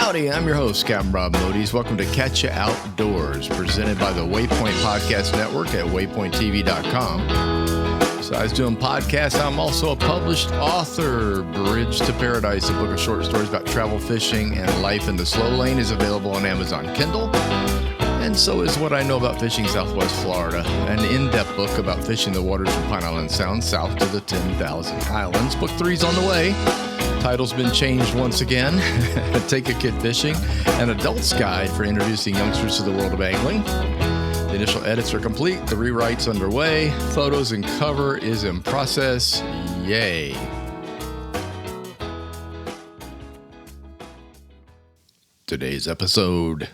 Howdy, I'm your host, Captain Rob Modies. Welcome to Catch Ya Outdoors, presented by the Waypoint Podcast Network at waypointtv.com. Besides doing podcasts, I'm also a published author. Bridge to Paradise, a book of short stories about travel, fishing, and life in the slow lane is available on Amazon Kindle. And so is What I Know About Fishing Southwest Florida, an in-depth book about fishing the waters from Pine Island Sound south to the 10,000 Islands. Book 3's on the way. Title's been changed once again. Take a Kid Fishing, an adult's guide for introducing youngsters to the world of angling. The initial edits are complete. The rewrite's underway. Photos and cover is in process. Yay. Today's episode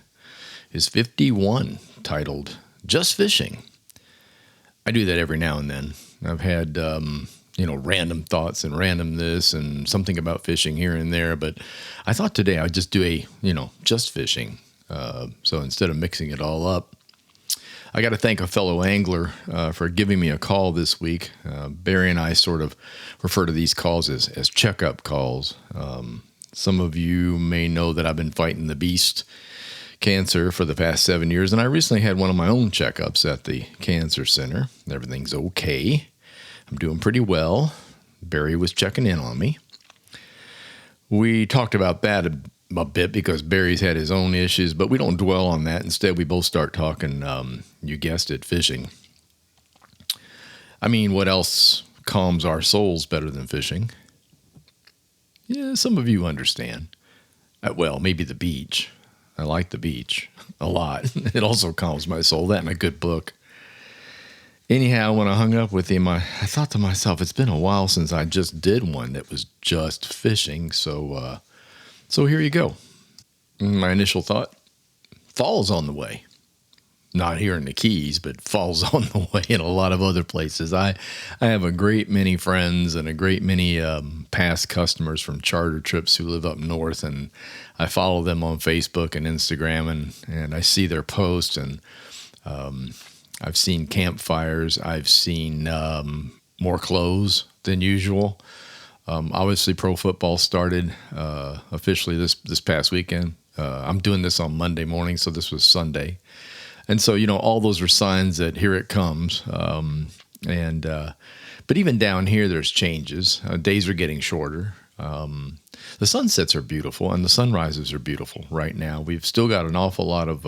is 51, titled Just Fishing. I do that every now and then. I've had, random thoughts and random this and something about fishing here and there, but I thought today I'd just do a, just fishing. So instead of mixing it all up, I got to thank a fellow angler for giving me a call this week. Barry and I sort of refer to these calls as checkup calls. Some of you may know that I've been fighting the beast, cancer, for the past 7 years, and I recently had one of my own checkups at the cancer center. Everything's okay. I'm doing pretty well. Barry was checking in on me. We talked about that a bit because Barry's had his own issues, but we don't dwell on that. Instead, we both start talking, you guessed it, fishing. I mean, what else calms our souls better than fishing? Yeah, some of you understand. Well, maybe the beach. I like the beach a lot. It also calms my soul. That and a good book. Anyhow, when I hung up with him, I thought to myself, it's been a while since I just did one that was just fishing. So here you go. My initial thought, fall's on the way. Not here in the Keys, but fall's on the way in a lot of other places. I have a great many friends and a great many past customers from charter trips who live up north, and I follow them on Facebook and Instagram, and I see their posts, and I've seen campfires. I've seen more clothes than usual. Obviously, pro football started officially this past weekend. I'm doing this on Monday morning, so this was Sunday. And so, all those are signs that here it comes. But even down here, there's changes. Days are getting shorter. The sunsets are beautiful, and the sunrises are beautiful right now. We've still got an awful lot of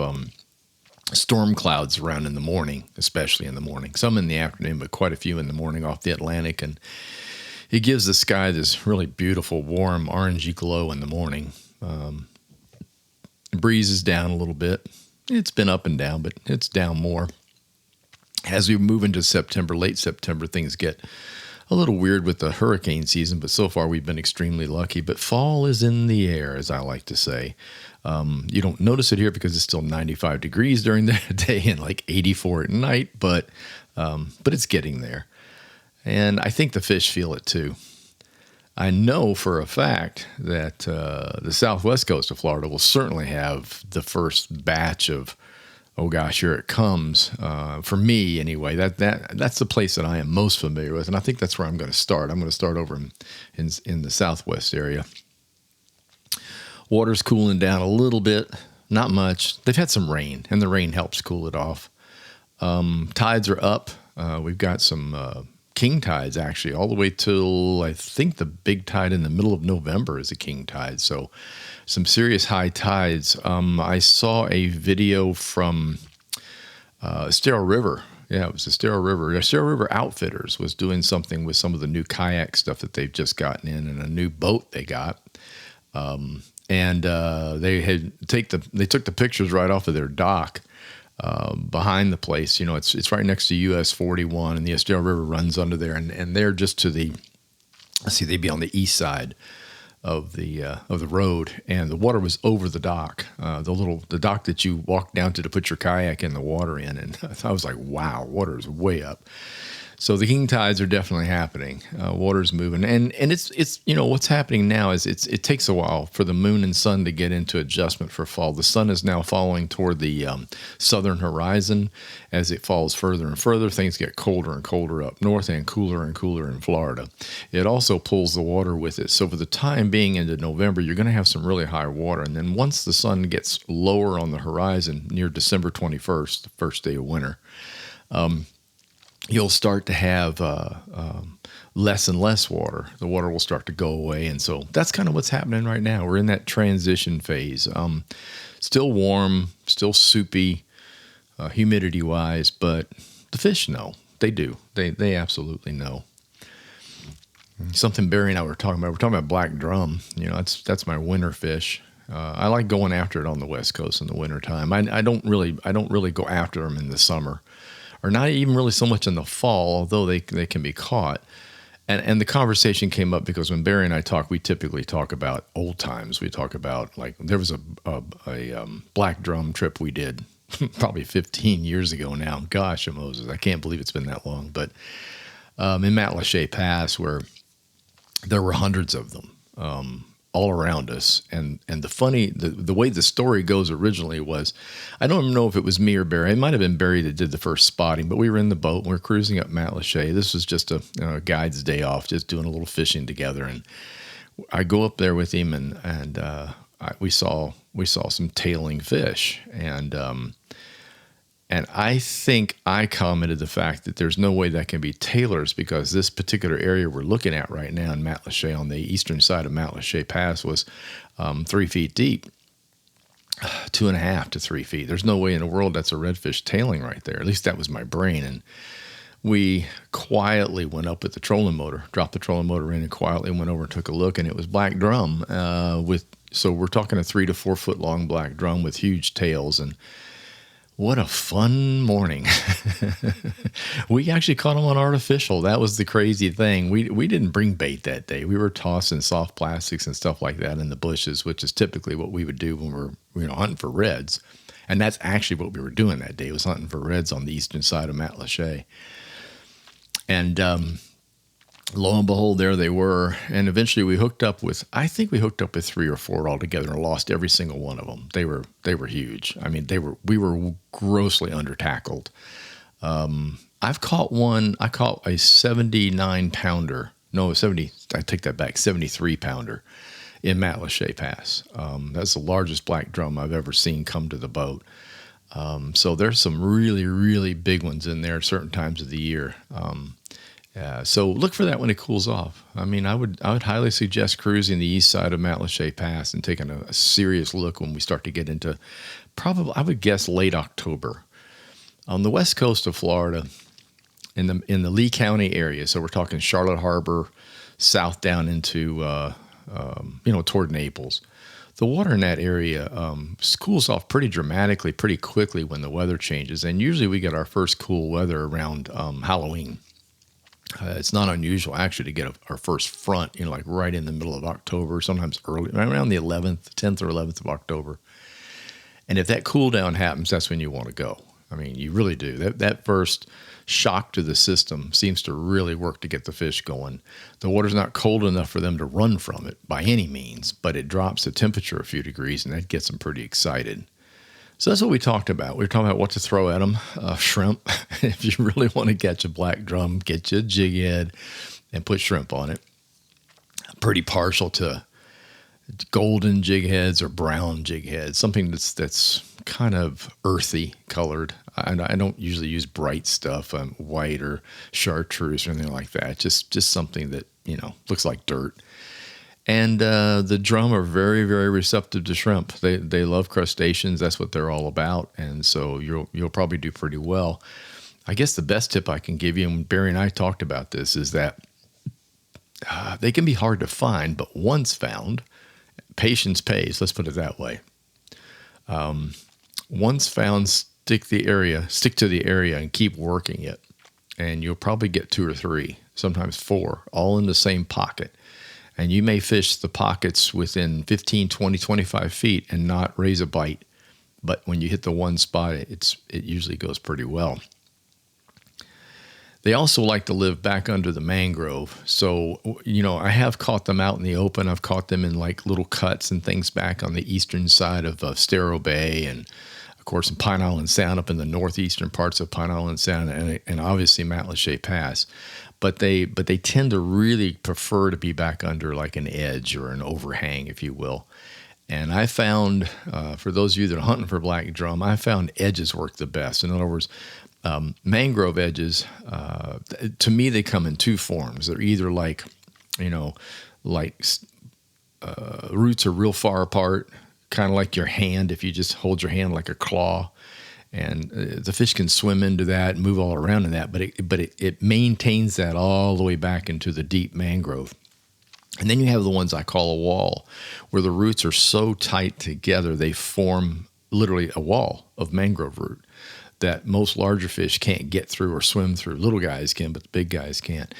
storm clouds around in the morning, especially in the morning. Some in the afternoon, but quite a few in the morning off the Atlantic. And it gives the sky this really beautiful, warm, orangey glow in the morning. The breeze is down a little bit. It's been up and down, but it's down more. As we move into September, late September, things get a little weird with the hurricane season, but so far we've been extremely lucky. But fall is in the air, as I like to say. You don't notice it here because it's still 95 degrees during the day and like 84 at night, but it's getting there. And I think the fish feel it too. I know for a fact that the southwest coast of Florida will certainly have the first batch of, oh gosh, here it comes. For me, anyway, that's the place that I am most familiar with, and I think that's where I'm going to start. I'm going to start over in the southwest area. Water's cooling down a little bit, not much. They've had some rain, and the rain helps cool it off. Tides are up. We've got some king tides, actually, all the way till, I think, the big tide in the middle of November is a king tide. So some serious high tides. I saw a video from Estero River. Yeah, it was Estero River. Estero River Outfitters was doing something with some of the new kayak stuff that they've just gotten in, and a new boat they got. And they took the pictures right off of their dock behind the place. It's right next to US 41, and the Estero River runs under there, and they're just to the, they'd be on the east side of the road, and the water was over the dock, the dock that you walk down to put your kayak in the water in, and I was like, wow, water is way up. So the king tides are definitely happening. Water's moving, and it's what's happening now is it takes a while for the moon and sun to get into adjustment for fall. The sun is now falling toward the southern horizon. As it falls further and further, things get colder and colder up north and cooler in Florida. It also pulls the water with it. So for the time being into November, you're going to have some really high water, and then once the sun gets lower on the horizon near December 21st, the first day of winter, you'll start to have less and less water. The water will start to go away. And so that's kind of what's happening right now. We're in that transition phase. Still warm, still soupy, humidity-wise, but the fish know. They do. They absolutely know. Something Barry and I were talking about. We're talking about black drum. That's my winter fish. I like going after it on the West Coast in the wintertime. I don't really go after them in the summer, or not even really so much in the fall, although they can be caught. And the conversation came up because when Barry and I talk, we typically talk about old times. We talk about, like, there was a black drum trip we did probably 15 years ago now. Gosh, Moses, I can't believe it's been that long. But in Matlacha Pass, where there were hundreds of them all around us. And the way the story goes originally was, I don't even know if it was me or Barry. It might have been Barry that did the first spotting, but we were in the boat and we were cruising up Matlacha. This was just a guide's day off, just doing a little fishing together. And I go up there with him and we saw some tailing fish. And I think I commented the fact that there's no way that can be tailors, because this particular area we're looking at right now in Matlacha, on the eastern side of Matlacha Pass, was 3 feet deep, 2.5 to 3 feet. There's no way in the world that's a redfish tailing right there. At least that was my brain. And we quietly went up with the trolling motor, dropped the trolling motor in, and quietly went over and took a look, and it was black drum. So we're talking a 3 to 4 foot long black drum with huge tails. And what a fun morning. We actually caught them on artificial. That was the crazy thing. We didn't bring bait that day. We were tossing soft plastics and stuff like that in the bushes, which is typically what we would do when we're hunting for reds. And that's actually what we were doing that day, was hunting for reds on the eastern side of Matlacha. And lo and behold, there they were. And eventually we hooked up with 3 or 4 altogether, and lost every single one of them. They were huge. I mean, we were grossly under tackled. I caught a 79 pounder. No, 70, I take that back, 73 pounder in Matlacha Pass. That's the largest black drum I've ever seen come to the boat. So there's some really, really big ones in there at certain times of the year. So look for that when it cools off. I mean, I would highly suggest cruising the east side of Matlacha Pass and taking a serious look when we start to get into, probably, I would guess, late October. On the west coast of Florida, in the Lee County area, so we're talking Charlotte Harbor, south down into toward Naples. The water in that area cools off pretty dramatically, pretty quickly when the weather changes, and usually we get our first cool weather around Halloween. It's not unusual, actually, to get our first front, like right in the middle of October, sometimes early, around the 10th or 11th of October. And if that cool down happens, that's when you want to go. I mean, you really do. That first shock to the system seems to really work to get the fish going. The water's not cold enough for them to run from it by any means, but it drops the temperature a few degrees, and that gets them pretty excited. So that's what we talked about. We were talking about what to throw at them. Shrimp. If you really want to catch a black drum, get you a jig head and put shrimp on it. I'm pretty partial to golden jig heads or brown jig heads, something that's kind of earthy colored. I don't usually use bright stuff, white or chartreuse or anything like that. Just something that, looks like dirt. And the drum are very, very receptive to shrimp. They love crustaceans. That's what they're all about. And so you'll probably do pretty well. I guess the best tip I can give you, and Barry and I talked about this, is that they can be hard to find, but once found, patience pays. Let's put it that way. Once found, stick to the area and keep working it. And you'll probably get 2 or 3, sometimes 4, all in the same pocket. And you may fish the pockets within 15, 20, 25 feet and not raise a bite. But when you hit the one spot, it usually goes pretty well. They also like to live back under the mangrove. So, I have caught them out in the open. I've caught them in like little cuts and things back on the eastern side of Staro Bay, and of course in Pine Island Sound, up in the northeastern parts of Pine Island Sound, and obviously Matlacha Pass. But they tend to really prefer to be back under like an edge or an overhang, if you will. And I found, for those of you that are hunting for black drum, I found edges work the best. In other words, mangrove edges, to me, they come in two forms. They're either like, roots are real far apart, kind of like your hand, if you just hold your hand like a claw. And the fish can swim into that and move all around in that, but it maintains that all the way back into the deep mangrove. And then you have the ones I call a wall, where the roots are so tight together, they form literally a wall of mangrove root that most larger fish can't get through or swim through. Little guys can, but the big guys can't.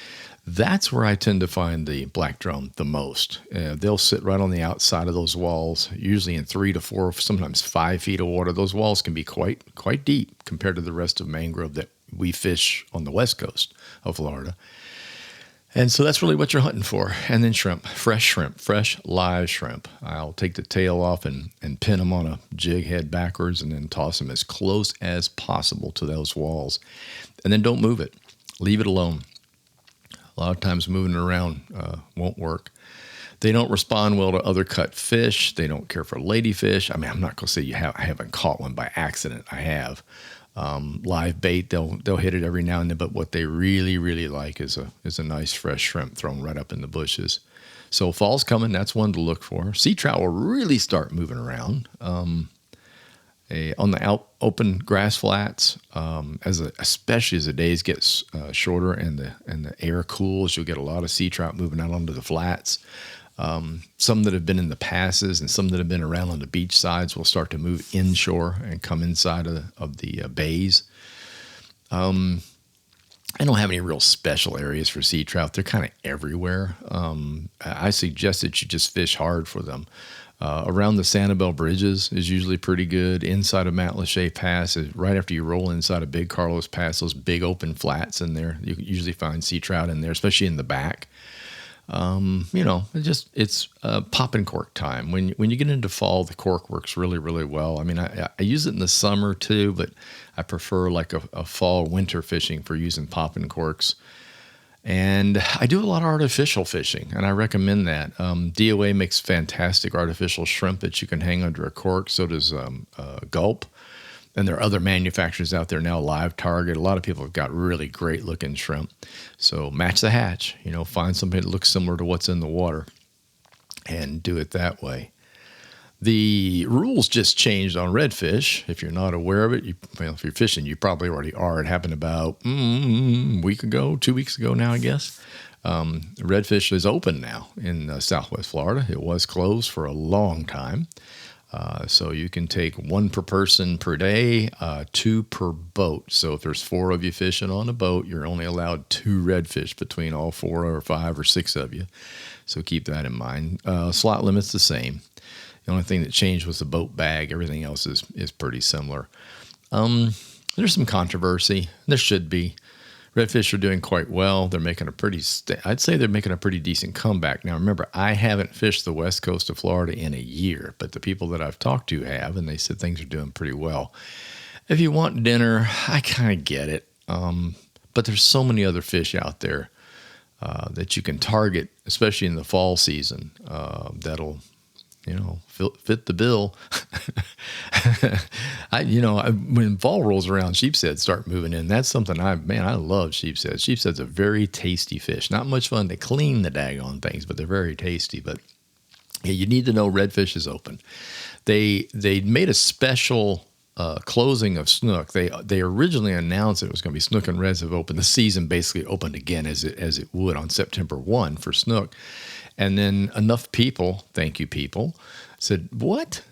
That's where I tend to find the black drum the most. They'll sit right on the outside of those walls, usually in 3 to 4, sometimes 5 feet of water. Those walls can be quite deep compared to the rest of mangrove that we fish on the west coast of Florida. And so that's really what you're hunting for. And then shrimp, fresh live shrimp. I'll take the tail off and pin them on a jig head backwards, and then toss them as close as possible to those walls. And then don't move it. Leave it alone. A lot of times moving it around won't work. They don't respond well to other cut fish. They don't care for ladyfish. I mean, I'm not going to say I haven't caught one by accident. I have. Live bait, they'll hit it every now and then, but what they really, really like is a nice fresh shrimp thrown right up in the bushes. So fall's coming, that's one to look for. Sea trout will really start moving around on the open grass flats, especially as the days get shorter and the air cools. You'll get a lot of sea trout moving out onto the flats. Some that have been in the passes and some that have been around on the beach sides will start to move inshore and come inside of the bays. I don't have any real special areas for sea trout. They're kind of everywhere. I suggest that you just fish hard for them. Around the Sanibel Bridges is usually pretty good. Inside of Matlacha Pass, right after you roll inside of Big Carlos Pass, those big open flats in there, you can usually find sea trout in there, especially in the back. It's pop and cork time. When you get into fall, the cork works really, really well. I mean, I use it in the summer too, but I prefer like a fall winter fishing for using pop and corks. And I do a lot of artificial fishing, and I recommend that. DOA makes fantastic artificial shrimp that you can hang under a cork. So does Gulp. And there are other manufacturers out there now, Live Target. A lot of people have got really great looking shrimp. So match the hatch, find something that looks similar to what's in the water and do it that way. The rules just changed on redfish. If you're not aware of it, if you're fishing, you probably already are. It happened about a week ago, 2 weeks ago now, I guess. Redfish is open now in Southwest Florida. It was closed for a long time. So you can take 1 per person per day, 2 per boat. So if there's 4 of you fishing on a boat, you're only allowed 2 redfish between all 4 or 5 or 6 of you. So keep that in mind. Slot limit's the same. The only thing that changed was the boat bag. Everything else is pretty similar. There's some controversy. There should be. Redfish are doing quite well. They're making I'd say they're making a pretty decent comeback. Now, remember, I haven't fished the west coast of Florida in a year, but the people that I've talked to have, and they said things are doing pretty well. If you want dinner, I kind of get it. But there's so many other fish out there that you can target, especially in the fall season, that'll fit the bill. When fall rolls around, sheepsheads start moving in. That's something I love sheepsheads. Sheepsheads are very tasty fish. Not much fun to clean the daggone things, but they're very tasty. But yeah, you need to know redfish is open. They made a special closing of snook. They originally announced it was going to be snook and reds have opened. The season basically opened again as it would on September 1 for snook. And then enough people, thank you people, said, what?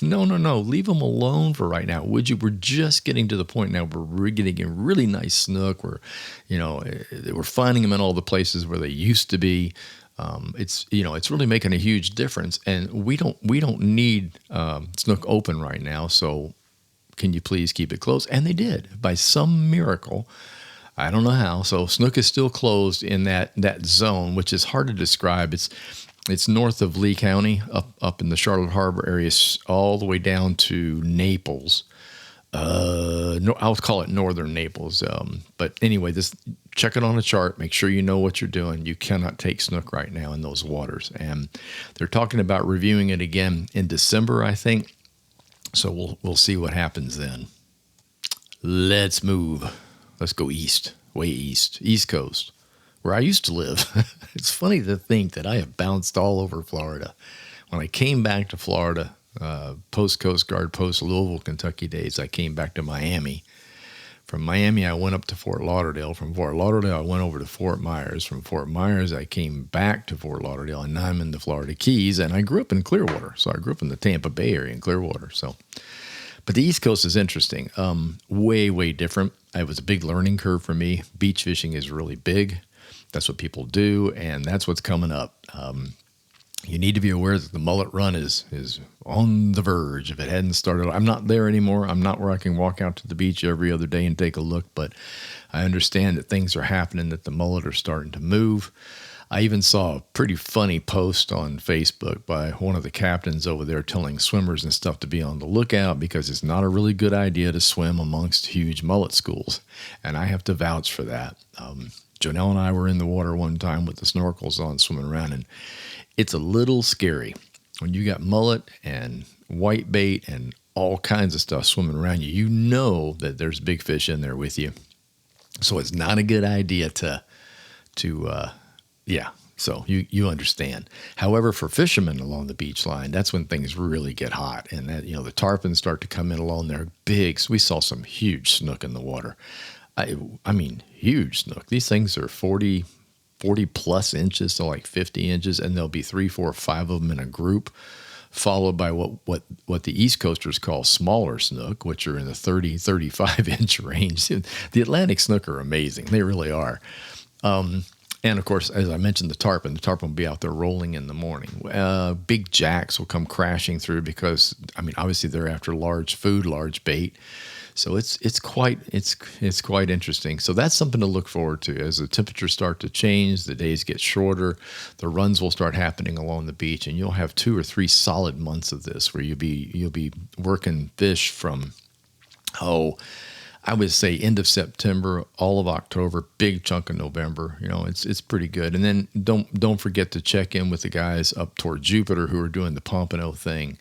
No, leave them alone for right now. Would you? We're just getting to the point now where we're getting a really nice snook. We're finding them in all the places where they used to be. It's really making a huge difference. And we don't need snook open right now. So can you please keep it closed? And they did. By some miracle, I don't know how. So snook is still closed in that zone, which is hard to describe. It's north of Lee County, up in the Charlotte Harbor area, all the way down to Naples. No, I'll call it northern Naples. But anyway, check it on a chart. Make sure you know what you're doing. You cannot take snook right now in those waters. And they're talking about reviewing it again in December, I think. So we'll see what happens then. Let's move. Let's go east, way East Coast, where I used to live. It's funny to think that I have bounced all over Florida. When I came back to Florida, post Coast Guard, post Louisville, Kentucky days, I came back to Miami. From Miami, I went up to Fort Lauderdale. From Fort Lauderdale, I went over to Fort Myers. From Fort Myers, I came back to Fort Lauderdale, and now I'm in the Florida Keys, and I grew up in Clearwater. So I grew up in the Tampa Bay area in Clearwater. But the East Coast is interesting. Way, way different. It was a big learning curve for me. Beach fishing is really big. That's what people do, and that's what's coming up. You need to be aware that the mullet run is on the verge. If it hadn't started, I'm not there anymore. I'm not where I can walk out to the beach every other day and take a look, but I understand that things are happening, that the mullet are starting to move. I even saw a pretty funny post on Facebook by one of the captains over there telling swimmers and stuff to be on the lookout because it's not a really good idea to swim amongst huge mullet schools. And I have to vouch for that. Jonelle and I were in the water one time with the snorkels on swimming around, and it's a little scary when you got mullet and white bait and all kinds of stuff swimming around you. You know that there's big fish in there with you. So it's not a good idea so you understand. However, for fishermen along the beach line, that's when things really get hot. And that, the tarpons start to come in along there big. So we saw some huge snook in the water. I mean, huge snook. These things are 40 plus inches to like 50 inches, and there'll be 3, 4, 5 of them in a group, followed by what the East Coasters call smaller snook, which are in the 30, 35 inch range. The Atlantic snook are amazing. They really are. And of course, as I mentioned, the tarpon will be out there rolling in the morning. Big jacks will come crashing through because, obviously they're after large food, large bait. So it's quite interesting. So that's something to look forward to. As the temperatures start to change, the days get shorter, the runs will start happening along the beach, and you'll have 2 or 3 solid months of this where you'll be working fish from I would say end of September, all of October, big chunk of November. It's pretty good. And then don't forget to check in with the guys up toward Jupiter who are doing the Pompano thing.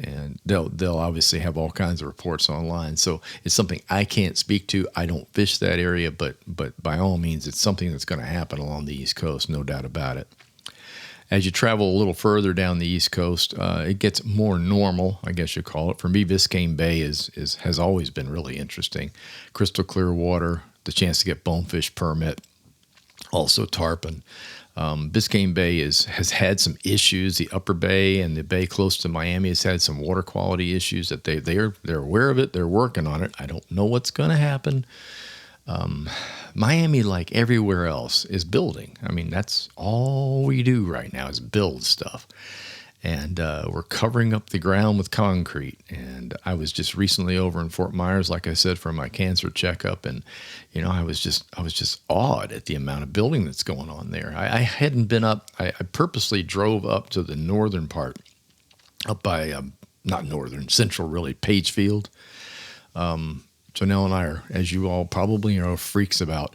And they'll obviously have all kinds of reports online. So it's something I can't speak to. I don't fish that area, but by all means, it's something that's going to happen along the East Coast, no doubt about it. As you travel a little further down the East Coast, it gets more normal, I guess you call it. For me, Biscayne Bay has always been really interesting. Crystal clear water, the chance to get bonefish permit, also tarpon. Biscayne Bay has had some issues. The upper bay and the bay close to Miami has had some water quality issues that they're aware of it. They're working on it. I don't know what's going to happen. Miami, like everywhere else, is building. That's all we do right now is build stuff. And we're covering up the ground with concrete. And I was just recently over in Fort Myers, like I said, for my cancer checkup. And, I was just awed at the amount of building that's going on there. I hadn't been up. I purposely drove up to the northern part, up by, not northern, central really, Pagefield. Jonelle and I are, as you all probably know, freaks about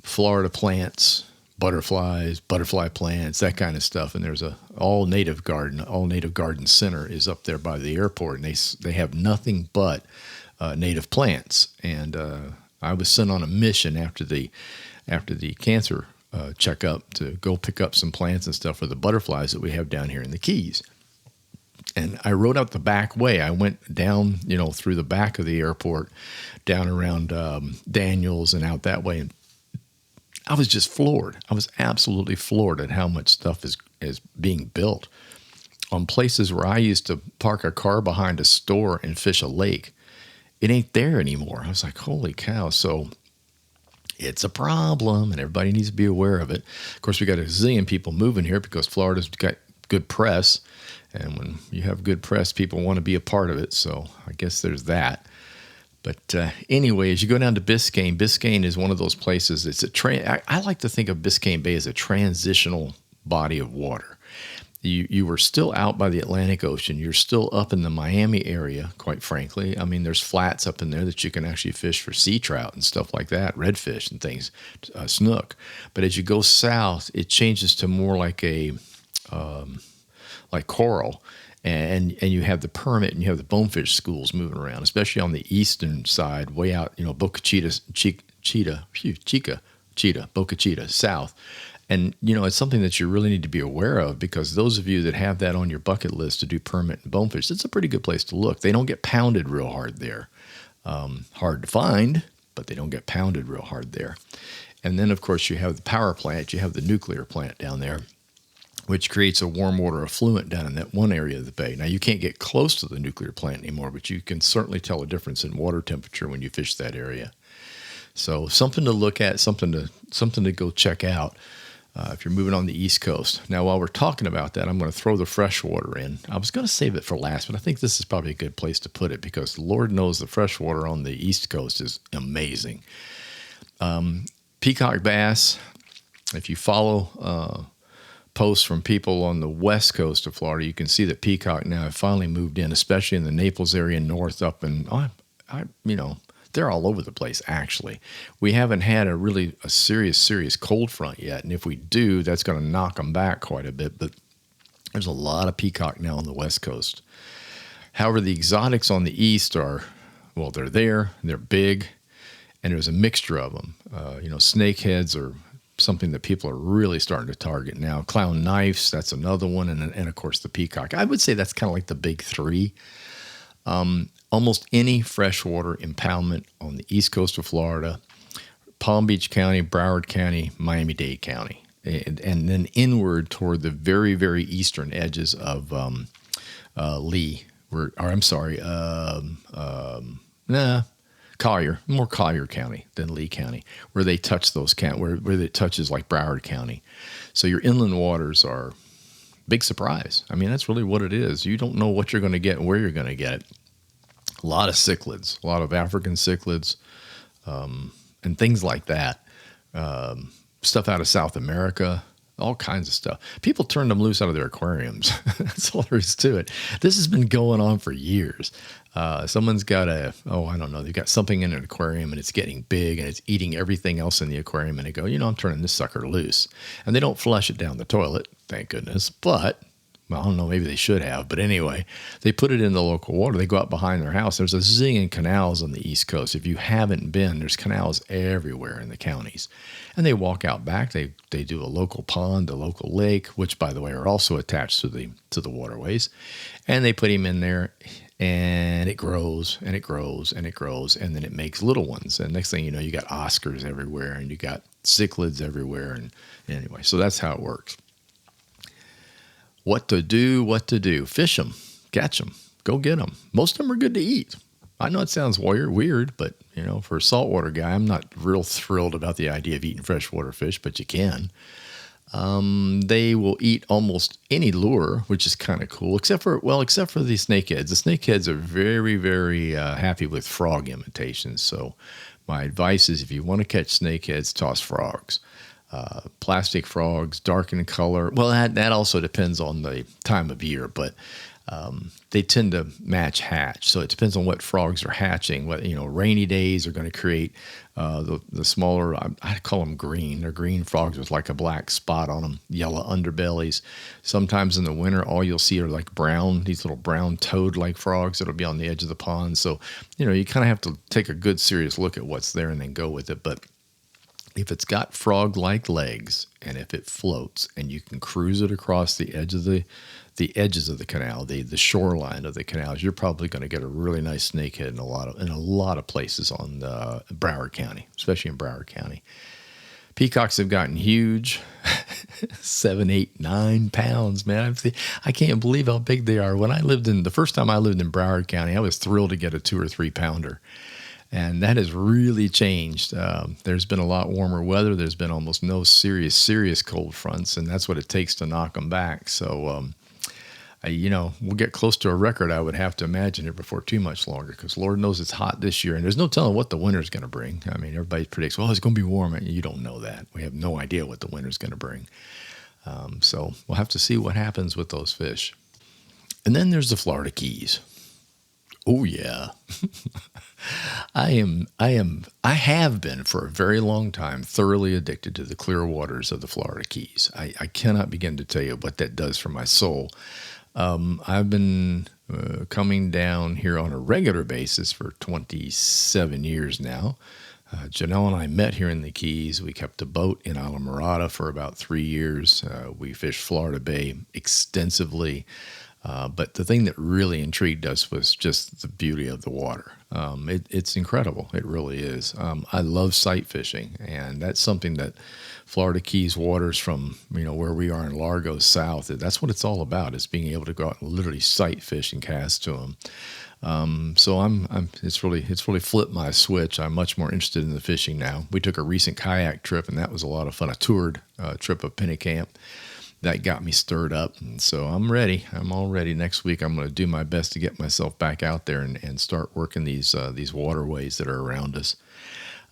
Florida plants, butterflies, butterfly plants, that kind of stuff. And there's all native garden center is up there by the airport, and they have nothing but native plants. And I was sent on a mission after the cancer checkup to go pick up some plants and stuff for the butterflies that we have down here in the Keys. And I rode out the back way. I went down, through the back of the airport, down around Daniels and out that way. And I was just floored. I was absolutely floored at how much stuff is being built on places where I used to park a car behind a store and fish a lake. It ain't there anymore. I was like, holy cow. So it's a problem, and everybody needs to be aware of it. Of course, we got a zillion people moving here because Florida's got good press. And when you have good press, people want to be a part of it. So I guess there's that. But anyway, as you go down to Biscayne, Biscayne is one of those places. It's I like to think of Biscayne Bay as a transitional body of water. You were still out by the Atlantic Ocean. You're still up in the Miami area, quite frankly. I mean, there's flats up in there that you can actually fish for sea trout and stuff like that, redfish and things, snook. But as you go south, it changes to more like like coral. And you have the permit and you have the bonefish schools moving around, especially on the eastern side, way out, Boca Chica, south. And, it's something that you really need to be aware of, because those of you that have that on your bucket list to do permit and bonefish, it's a pretty good place to look. They don't get pounded real hard there. Hard to find, but they don't get pounded real hard there. And then, of course, you have the power plant. You have the nuclear plant down there, which creates a warm water effluent down in that one area of the bay. Now, you can't get close to the nuclear plant anymore, but you can certainly tell a difference in water temperature when you fish that area. So something to look at, something to go check out if you're moving on the East Coast. Now, while we're talking about that, I'm going to throw the freshwater in. I was going to save it for last, but I think this is probably a good place to put it, because Lord knows the freshwater on the East Coast is amazing. Peacock bass, if you follow posts from people on the west coast of Florida, you can see that peacock now have finally moved in, especially in the Naples area north up, and they're all over the place. Actually, we haven't had a serious cold front yet, and if we do, that's going to knock them back quite a bit. But there's a lot of peacock now on the west coast. However, the exotics on the east they're there, they're big, and there's a mixture of them. Snakeheads are something that people are really starting to target now. Clown knifes, that's another one, and of course the peacock. I would say that's kind of like the big three. Almost any freshwater impoundment on the east coast of Florida, Palm Beach County, Broward County, Miami-Dade County, and then inward toward the very, very eastern edges of Collier County than Lee County, where they touch those where it touches like Broward County. So your inland waters are big surprise. I mean, that's really what it is. You don't know what you're going to get and where you're going to get it. A lot of cichlids, a lot of African cichlids, and things like that. Stuff out of South America, all kinds of stuff. People turn them loose out of their aquariums. That's all there is to it. This has been going on for years. Someone's got they've got something in an aquarium and it's getting big and it's eating everything else in the aquarium, and they go, I'm turning this sucker loose. And they don't flush it down the toilet, thank goodness. But, I don't know, maybe they should have. But anyway, they put it in the local water. They go out behind their house. There's a zillion canals on the East Coast. If you haven't been, there's canals everywhere in the counties. And they walk out back. They do a local pond, a local lake, which, by the way, are also attached to the waterways. And they put him in there, and it grows, and it grows, and it grows, and then it makes little ones. And next thing you know, you got Oscars everywhere, and you got cichlids everywhere. And anyway, so that's how it works. What to do. Fish them, catch them, go get them. Most of them are good to eat. I know it sounds weird, but, for a saltwater guy, I'm not real thrilled about the idea of eating freshwater fish, but you can. They will eat almost any lure, which is kind of cool, except for the snakeheads. The snakeheads are very, very happy with frog imitations. So my advice is, if you want to catch snakeheads, toss frogs. Plastic frogs, dark in color. Well, that also depends on the time of year, but they tend to match hatch. So it depends on what frogs are hatching. Rainy days are going to create the smaller, I call them green. They're green frogs with like a black spot on them, yellow underbellies. Sometimes in the winter, all you'll see are like these little brown toad-like frogs that'll be on the edge of the pond. So, you kind of have to take a good serious look at what's there and then go with it. But if it's got frog-like legs and if it floats and you can cruise it across the edges of the canal, the shoreline of the canals, you're probably going to get a really nice snakehead in a lot of places on Broward County, especially in Broward County. Peacocks have gotten huge, 7, 8, 9 pounds, man. I can't believe how big they are. The first time I lived in Broward County, I was thrilled to get a 2 or 3 pounder. And that has really changed. There's been a lot warmer weather. There's been almost no serious cold fronts, and that's what it takes to knock them back. So We'll get close to a record, I would have to imagine, here before too much longer, because Lord knows it's hot this year, and there's no telling what the winter's going to bring. I mean, everybody predicts, well, it's going to be warm. You don't know that. We have no idea what the winter's going to bring. So we'll have to see what happens with those fish. And then there's the Florida Keys. Oh yeah. I have been for a very long time thoroughly addicted to the clear waters of the Florida Keys. I cannot begin to tell you what that does for my soul. I've been coming down here on a regular basis for 27 years now. Janelle and I met here in the Keys. We kept a boat in Islamorada for about 3 years. We fished Florida Bay extensively. But the thing that really intrigued us was just the beauty of the water. It's incredible. It really is. I love sight fishing, and that's something that Florida Keys waters from, where we are in Largo South, that's what it's all about, is being able to go out and literally sight fish and cast to them. So it's really flipped my switch. I'm much more interested in the fishing now. We took a recent kayak trip, and that was a lot of fun. A toured trip of Pennicamp. That got me stirred up, and so I'm ready. I'm all ready. Next week, I'm going to do my best to get myself back out there and start working these waterways that are around us.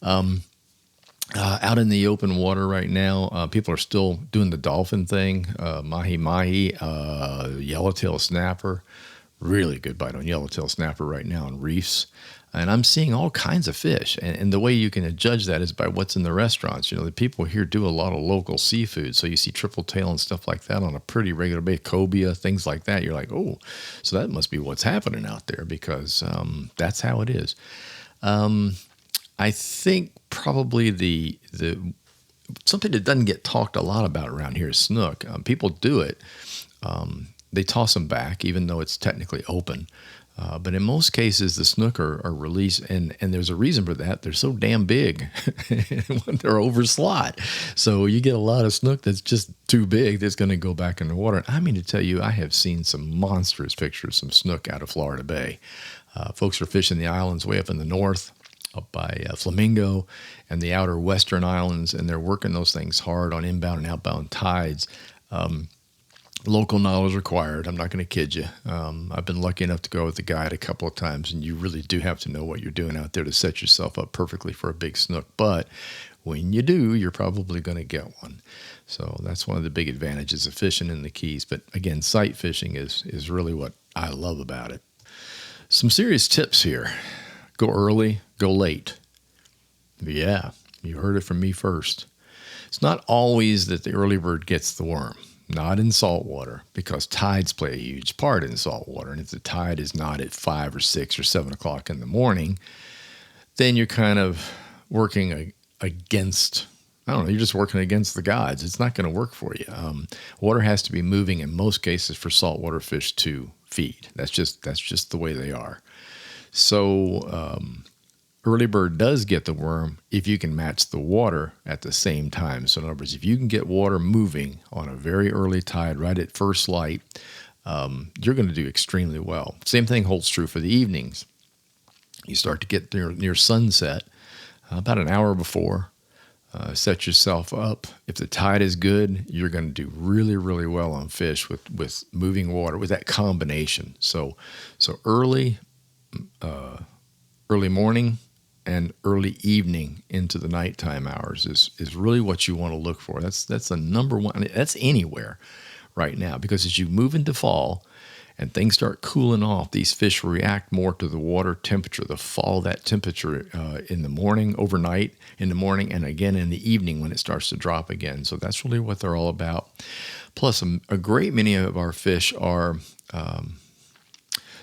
Out in the open water right now, people are still doing the dolphin thing, mahi-mahi, yellowtail snapper. Really good bite on yellowtail snapper right now on reefs. And I'm seeing all kinds of fish. And the way you can judge that is by what's in the restaurants. The people here do a lot of local seafood. So you see triple tail and stuff like that on a pretty regular basis, cobia, things like that. You're like, oh, so that must be what's happening out there, because that's how it is. I think probably the something that doesn't get talked a lot about around here is snook. People do it. They toss them back, even though it's technically open. But in most cases, the snook are released, and there's a reason for that. They're so damn big. They're over slot. So you get a lot of snook that's just too big that's going to go back in the water. And I mean to tell you, I have seen some monstrous pictures of some snook out of Florida Bay. Folks are fishing the islands way up in the north, up by Flamingo and the outer western islands, and they're working those things hard on inbound and outbound tides. Local knowledge required. I'm not going to kid you. I've been lucky enough to go with the guide a couple of times, and you really do have to know what you're doing out there to set yourself up perfectly for a big snook. But when you do, you're probably going to get one. So that's one of the big advantages of fishing in the Keys. But again, sight fishing is really what I love about it. Some serious tips here. Go early, go late. Yeah, you heard it from me first. It's not always that the early bird gets the worm. Not in saltwater, because tides play a huge part in saltwater. And if the tide is not at 5 or 6 or 7 o'clock in the morning, then you're kind of working against, you're just working against the gods. It's not going to work for you. Water has to be moving in most cases for saltwater fish to feed. That's just the way they are. So early bird does get the worm if you can match the water at the same time. So in other words, if you can get water moving on a very early tide right at first light, you're going to do extremely well. Same thing holds true for the evenings. You start to get near sunset, about an hour before. Set yourself up. If the tide is good, you're going to do really, really well on fish with moving water, with that combination. So early morning and early evening into the nighttime hours is really what you want to look for. That's the number one. That's anywhere right now, because as you move into fall and things start cooling off, these fish react more to the water temperature, the fall of that temperature in the morning, overnight, in the morning, and again in the evening when it starts to drop again. So that's really what they're all about. Plus, a great many of our fish are,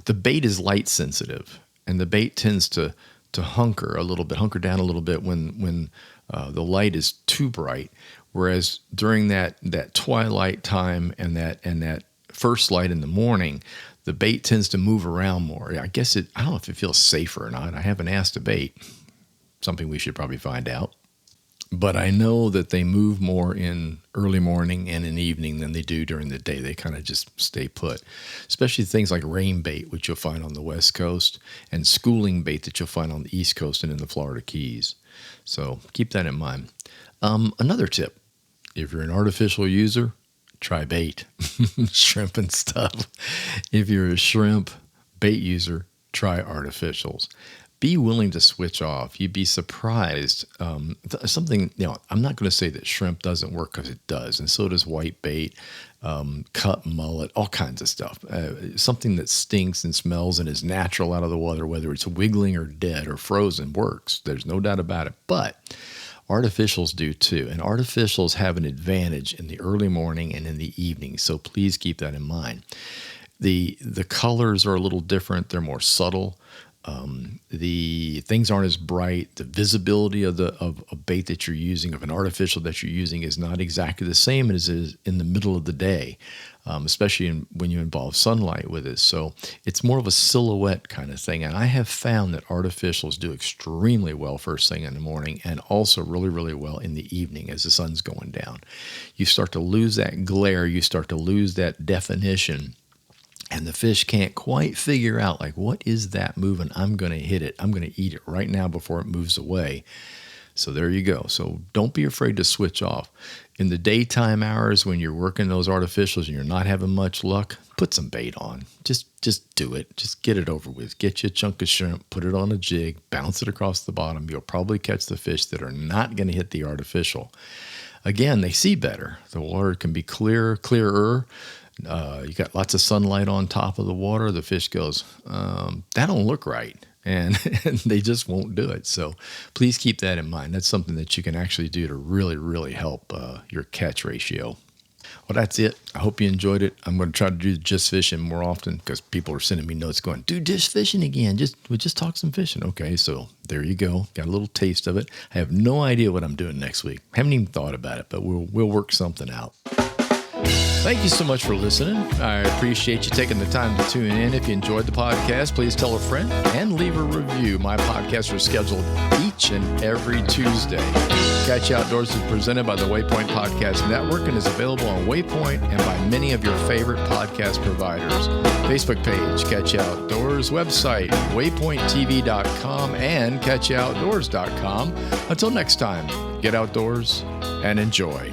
the bait is light sensitive, and the bait tends to hunker down a little bit when the light is too bright. Whereas during that twilight time and that first light in the morning, the bait tends to move around more. I guess I don't know if it feels safer or not. I haven't asked a bait. Something we should probably find out. But I know that they move more in early morning and in the evening than they do during the day. They kind of just stay put, especially things like rain bait, which you'll find on the West Coast, and schooling bait that you'll find on the East Coast and in the Florida Keys. So keep that in mind. Another tip, if you're an artificial user, try bait, shrimp and stuff. If you're a shrimp bait user, try artificials. Be willing to switch off. You'd be surprised. Something, I'm not going to say that shrimp doesn't work, because it does. And so does white bait, cut mullet, all kinds of stuff. Something that stinks and smells and is natural out of the water, whether it's wiggling or dead or frozen, works. There's no doubt about it. But artificials do too. And artificials have an advantage in the early morning and in the evening. So please keep that in mind. The colors are a little different. They're more subtle. The things aren't as bright. The visibility of a bait that you're using, of an artificial that you're using, is not exactly the same as it is in the middle of the day, especially when you involve sunlight with it. So it's more of a silhouette kind of thing. And I have found that artificials do extremely well first thing in the morning, and also really, really well in the evening as the sun's going down. You start to lose that glare. You start to lose that definition. And the fish can't quite figure out, like, what is that moving? I'm going to hit it. I'm going to eat it right now before it moves away. So there you go. So don't be afraid to switch off. In the daytime hours when you're working those artificials and you're not having much luck, put some bait on. Just do it. Just get it over with. Get you a chunk of shrimp, put it on a jig, bounce it across the bottom. You'll probably catch the fish that are not going to hit the artificial. Again, they see better. The water can be clearer. You got lots of sunlight on top of the water. The fish goes, that don't look right. And they just won't do it. So please keep that in mind. That's something that you can actually do to really, really help your catch ratio. Well, that's it. I hope you enjoyed it. I'm going to try to do just fishing more often, because people are sending me notes going, do just fishing again. We'll just talk some fishing. Okay, so there you go. Got a little taste of it. I have no idea what I'm doing next week. Haven't even thought about it, but we'll work something out. Thank you so much for listening. I appreciate you taking the time to tune in. If you enjoyed the podcast, please tell a friend and leave a review. My podcasts are scheduled each and every Tuesday. Catch You Outdoors is presented by the Waypoint Podcast Network and is available on Waypoint and by many of your favorite podcast providers. Facebook page, Catch You Outdoors, website, waypointtv.com and catchyoutdoors.com. Until next time, get outdoors and enjoy.